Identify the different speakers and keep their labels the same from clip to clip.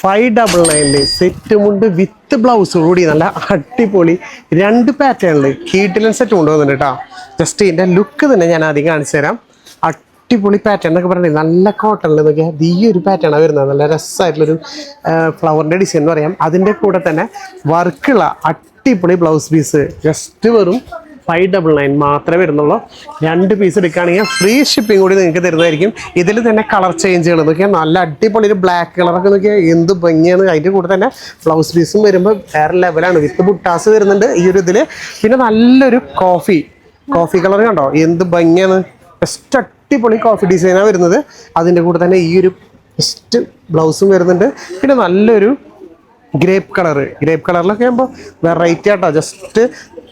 Speaker 1: 599 set മുണ്ട് with blouse കൂടി നല്ല അടിപൊളി 2 പാറ്റേണിൽ കീട്ടിലൻ സെറ്റ് കൊണ്ടുവന്നിട്ടുണ്ട് കേട്ടോ. ജസ്റ്റ് ഇതിൻ്റെ ലുക്ക് തന്നെ ഞാൻ ആദ്യം കാണിച്ചു തരാം. അടിപൊളി പാറ്റേൺ എന്നൊക്കെ പറഞ്ഞിട്ടുണ്ടെങ്കിൽ നല്ല കോട്ടണിൽ നോക്കിയാൽ ഈ ഒരു പാറ്റേണാണ് വരുന്നത്. നല്ല രസമായിട്ടുള്ളൊരു ഫ്ലവറിൻ്റെ ഡിസൈൻ എന്ന് പറയാം. അതിൻ്റെ കൂടെ തന്നെ വർക്കുള്ള അടിപൊളി ബ്ലൗസ് പീസ് ജസ്റ്റ് വെറും 599 മാത്രമേ വരുന്നുള്ളൂ. 2 പീസ് എടുക്കുകയാണെങ്കിൽ ഫ്രീ ഷിപ്പിംഗ് കൂടി നിങ്ങൾക്ക് തരുന്നതായിരിക്കും. ഇതിൽ തന്നെ കളർ ചേഞ്ചുകൾ നോക്കിയാൽ നല്ല അടിപൊളി ഒരു ബ്ലാക്ക് കളറൊക്കെ നോക്കിയാൽ എന്ത് ഭംഗിയാണ്. അതിൻ്റെ കൂടെ തന്നെ ബ്ലൗസ് പീസും വരുമ്പോൾ വേറെ ലെവലാണ്. വിത്ത് ബുട്ടാസ് വരുന്നുണ്ട് ഈ ഒരു ഇതിൽ. പിന്നെ നല്ലൊരു കോഫി കളർ കണ്ടോ എന്ത് ഭംഗിയാണ്. ജസ്റ്റ് അടിപൊളി കോഫി ഡിസൈനാണ് വരുന്നത്. അതിൻ്റെ കൂടെ തന്നെ ഈ ഒരു ജസ്റ്റ് ബ്ലൗസും വരുന്നുണ്ട്. പിന്നെ നല്ലൊരു ഗ്രേപ്പ് കളറിലൊക്കെ ആകുമ്പോൾ വെറൈറ്റി ആട്ടോ. ജസ്റ്റ്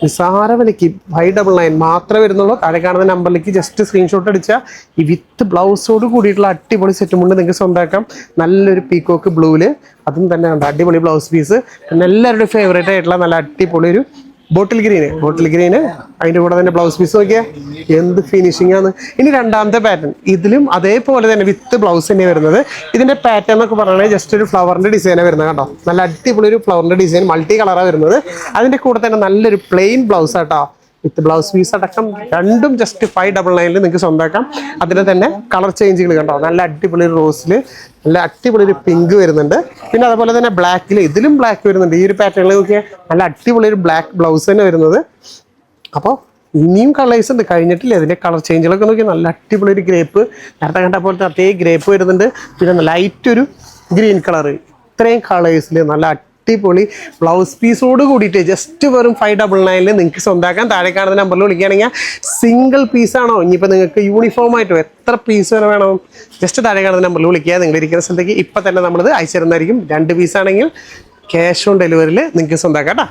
Speaker 1: നിസാര വിലയ്ക്ക് 599 മാത്രമേ വരുന്നുള്ളൂ. താഴെ കാണുന്ന നമ്പറിലേക്ക് ജസ്റ്റ് സ്ക്രീൻഷോട്ട് അടിച്ചാൽ ഈ വിത്ത് ബ്ലൗസോട് കൂടിയിട്ടുള്ള അടിപൊളി സെറ്റ് മുണ്ട് നിങ്ങൾക്ക് സ്വന്തമാക്കാം. നല്ലൊരു പീക്കോക്ക് ബ്ലൂവിൽ അതും തന്നെ ഉണ്ട് അടിപൊളി ബ്ലൗസ് പീസ്. പിന്നെ എല്ലാവരുടെയും ഫേവറേറ്റ് ആയിട്ടുള്ള നല്ല അടിപൊളി ഒരു ബോട്ടിൽ ഗ്രീന് അതിൻ്റെ കൂടെ തന്നെ ബ്ലൗസ് പീസ് നോക്കിയാൽ എന്ത് ഫിനിഷിംഗ് ആണ്. ഇനി രണ്ടാമത്തെ പാറ്റേൺ ഇതിലും അതേപോലെ തന്നെ വിത്ത് ബ്ലൗസ് തന്നെ വരുന്നത്. ഇതിൻ്റെ പാറ്റേൺ എന്നൊക്കെ പറയുന്നത് ജസ്റ്റ് ഒരു ഫ്ലവറിൻ്റെ ഡിസൈനാണ് വരുന്നത് കേട്ടോ. നല്ല അടിപൊളി ഒരു ഫ്ലവറിൻ്റെ ഡിസൈൻ മൾട്ടി കളറാണ് വരുന്നത്. അതിൻ്റെ കൂടെ തന്നെ നല്ലൊരു പ്ലെയിൻ ബ്ലൗസ് ആട്ടോ. വിത്ത് ബ്ലൗസ് പീസ് അടക്കം രണ്ടും ജസ്റ്റ് 599 നിങ്ങൾക്ക് സ്വന്തമാക്കാം. അതിൽ തന്നെ കളർ ചേഞ്ചുകൾ കണ്ടോ. നല്ല അടിപൊളി റോസിൽ നല്ല അടിപൊളി ഒരു പിങ്ക് വരുന്നുണ്ട്. പിന്നെ അതുപോലെ തന്നെ ബ്ലാക്കിൽ ഇതിലും ബ്ലാക്ക് വരുന്നുണ്ട്. ഈ ഒരു പാറ്റേണിൽ നോക്കിയാൽ നല്ല അടിപൊളി ഒരു ബ്ലാക്ക് ബ്ലൗസ് തന്നെ വരുന്നത്. അപ്പോൾ ഇനിയും കളേഴ്സ് ഉണ്ട്, കഴിഞ്ഞിട്ടില്ല. ഇതിൻ്റെ കളർ ചേഞ്ചുകളൊക്കെ നോക്കിയാൽ നല്ല അടിപൊളി ഒരു ഗ്രേപ്പ്, നേരത്തെ കണ്ട പോലത്തെ അതേ ഗ്രേപ്പ് വരുന്നുണ്ട്. പിന്നെ ലൈറ്റ് ഒരു ഗ്രീൻ കളർ. ഇത്രയും കളേഴ്സിൽ നല്ല അടിപൊളി ബ്ലൗസ് പീസോട് കൂടിയിട്ട് ജസ്റ്റ് വെറും 599 നിങ്ങൾക്ക് സ്വന്തമാക്കാൻ. താഴെ കാണുന്ന നമ്പറിൽ വിളിക്കുകയാണെങ്കിൽ സിംഗിൾ പീസാണോ ഇനിയിപ്പോൾ നിങ്ങൾക്ക് യൂണിഫോം ആയിട്ടോ എത്ര പീസ് വരെ വേണം ജസ്റ്റ് താഴെ കാണുന്ന നമ്പറിൽ വിളിക്കുക. നിങ്ങൾ ഇരിക്കുന്ന സ്ഥലത്തേക്ക് ഇപ്പം തന്നെ നമ്മളത് അയച്ചു തരുന്നതായിരിക്കും. 2 പീസാണെങ്കിൽ ക്യാഷ് ഓൺ ഡെലിവറിയിൽ നിങ്ങൾക്ക് സ്വന്തമാക്കാം കേട്ടോ.